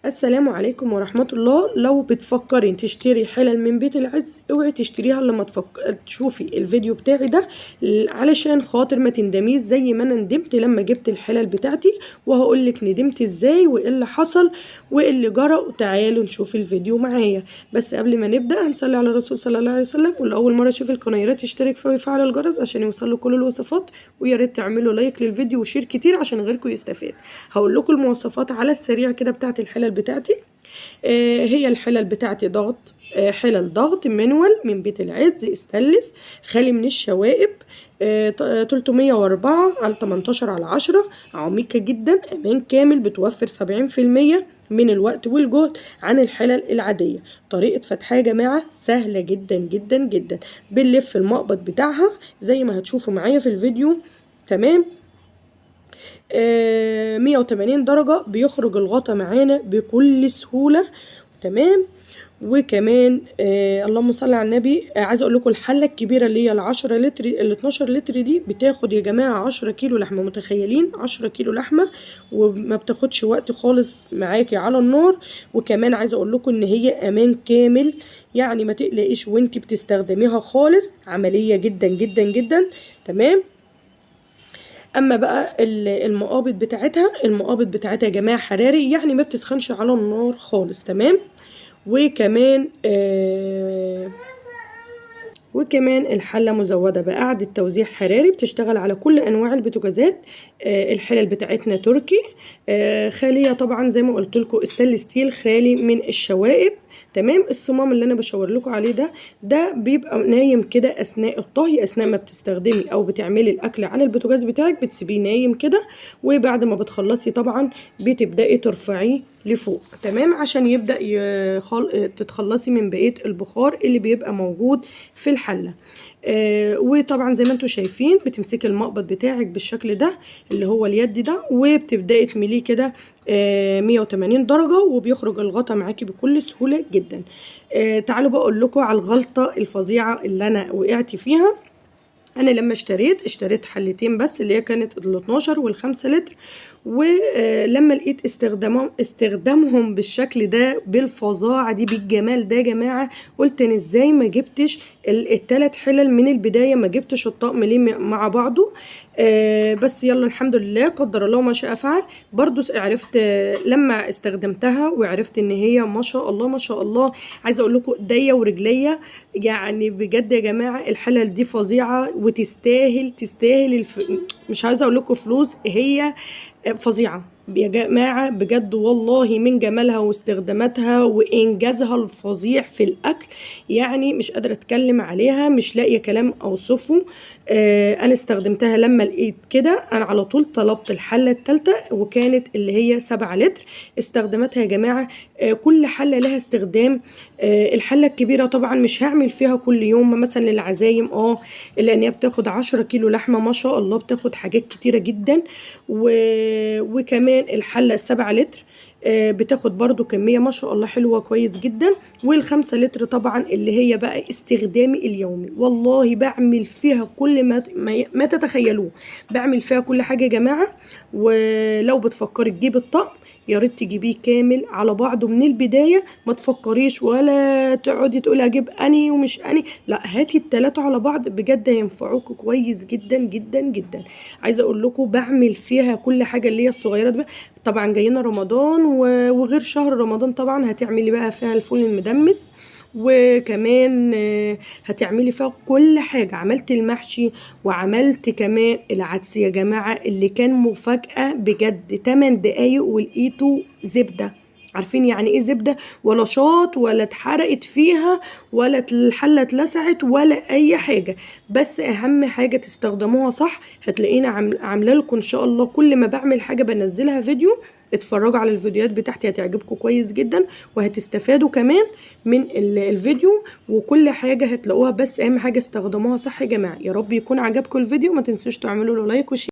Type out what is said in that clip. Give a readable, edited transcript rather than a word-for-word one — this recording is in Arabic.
السلام عليكم ورحمة الله. لو بتفكري تشتري حلل من بيت العز اوعي تشتريها لما تشوفي الفيديو بتاعي ده، علشان خاطر ما تندميش زي ما انا ندمت لما جبت الحلل بتاعتي، وهقولك ندمت ازاي وايه اللي حصل وايه اللي جرى. وتعالوا نشوف الفيديو معايا. بس قبل ما نبدأ هنصلي على الرسول صلى الله عليه وسلم، واللي اول مرة يشوف القناة يا ريت يشترك ويفعل الجرس عشان يوصل له كل الوصفات، ويا ريت تعملوا لايك للفيديو وشير كتير عشان غيركم يستفاد. هقول لكم المواصفات على السريع كده بتاعت الحلل بتاعتي. هي الحلل بتاعتي ضغط، حلل ضغط مانوال من بيت العز استانلس خالي من الشوائب، 304 على 18 على 10، عميقة جدا، امان كامل، بتوفر 70% من الوقت والجهد عن الحلل العادية. طريقة فتحها يا جماعة سهلة جدا جدا جدا. بنلف المقبض بتاعها زي ما هتشوفوا معايا في الفيديو، تمام. 180 درجة، بيخرج الغطا معانا بكل سهولة، تمام. وكمان اللهم صل على النبي، عايزه اقول لكم الحله الكبيره اللي هي ال10 لتر ال 12 لتر دي بتاخد يا جماعه 10 كيلو لحمه. متخيلين 10 كيلو لحمه وما بتاخدش وقت خالص معاكي على النار. وكمان عايزه اقول لكم ان هي امان كامل، يعني ما تقلقيش وانتي بتستخدميها خالص، عمليه جدا جدا جدا، تمام. اما بقى المقابض بتاعتها يا جماعه حراري، يعني ما بتسخنش على النار خالص، تمام. وكمان الحلة مزودة بقاعدة توزيع حراري، بتشتغل على كل أنواع البوتاجازات. الحلل بتاعتنا تركي، خالية طبعا زي ما قلت لكم استانلس ستيل، خالي من الشوائب، تمام. الصمام اللي انا بشاور لكم عليه ده بيبقى نايم كده اثناء الطهي، اثناء ما بتستخدمي او بتعملي الاكل على البوتاجاز بتاعك بتسيبيه نايم كده، وبعد ما بتخلصي طبعا بتبداي ترفعيه لفوق، تمام، عشان يبدا تتخلصي من بقيه البخار اللي بيبقى موجود في الحله. وطبعا زي ما انتم شايفين بتمسكي المقبض بتاعك بالشكل ده اللي هو اليد ده، وبتبداي تمليه كده 180 درجة، وبيخرج الغطا معاكي بكل سهولة جدا. تعالوا بقول لكم على الغلطة الفظيعة اللي انا وقعت فيها. انا لما اشتريت حلتين بس، اللي هي كانت ال 12 وال 5 لتر، ولما لقيت استخدامهم بالشكل ده، بالفظاعه دي، بالجمال ده يا جماعه، قلت انا ازاي ما جبتش الثلاث حلل من البدايه، ما جبتش الطقم ليه مع بعضه. بس يلا الحمد لله، قدر الله ما شاء فعل. برضو عرفت لما استخدمتها وعرفت ان هي ما شاء الله ما شاء الله. عايزه اقول لكم ايديا ورجليا، يعني بجد يا جماعه الحلل دي فظيعه وتستاهل مش عايزه اقول لكم فلوس، هي فظيعه يا جماعه بجد والله، من جمالها واستخداماتها وانجازها الفظيع في الاكل، يعني مش قادره اتكلم عليها، مش لاقيه كلام اوصفه. انا استخدمتها لما لقيت كده، انا على طول طلبت الحله الثالثه، وكانت اللي هي 7 لتر. استخداماتها يا جماعه كل حله لها استخدام. الحله الكبيره طبعا مش هعمل فيها كل يوم، مثلا للعزايم لان هي بتاخد 10 كيلو لحمه ما شاء الله، بتاخد حاجات كتيره جدا. وكمان الحله ال7 لتر بتاخد برضو كمية ما شاء الله حلوة كويس جدا. وال5 لتر طبعا اللي هي بقى استخدامي اليومي، والله بعمل فيها كل ما تتخيلوه، بعمل فيها كل حاجة يا جماعة. ولو بتفكري تجيب الطقم يا ريت تجيبيه كامل على بعضه من البداية، ما تفكريش ولا تقعدي تقولي اجيب اني ومش اني، لا، هاتي التلاتة على بعض، بجد هينفعوك كويس جدا جدا جدا. عايزه اقول لكم بعمل فيها كل حاجه اللي هي الصغيره دي. طبعا جاينا رمضان وغير شهر رمضان طبعا هتعملي بقى فيها الفول المدمس، وكمان هتعملي فيها كل حاجة. عملت المحشي وعملت كمان العدس يا جماعة اللي كان مفاجأة بجد، 8 دقايق ولقيته زبدة. عارفين يعني ايه زبدة؟ ولا شاط ولا اتحرقت فيها ولا الحلة اتلسعت ولا اي حاجة. بس اهم حاجة تستخدموها صح. هتلاقينا عامله لكم ان شاء الله كل ما بعمل حاجة بنزلها فيديو، اتفرجوا على الفيديوهات بتاعتي هتعجبكم كويس جدا، وهتستفادوا كمان من الفيديو وكل حاجة هتلاقوها. بس اهم حاجة استخدموها صح يا جماعة. يا رب يكون عجبكم الفيديو، ما تنسوش تعملوا له لايك وشير.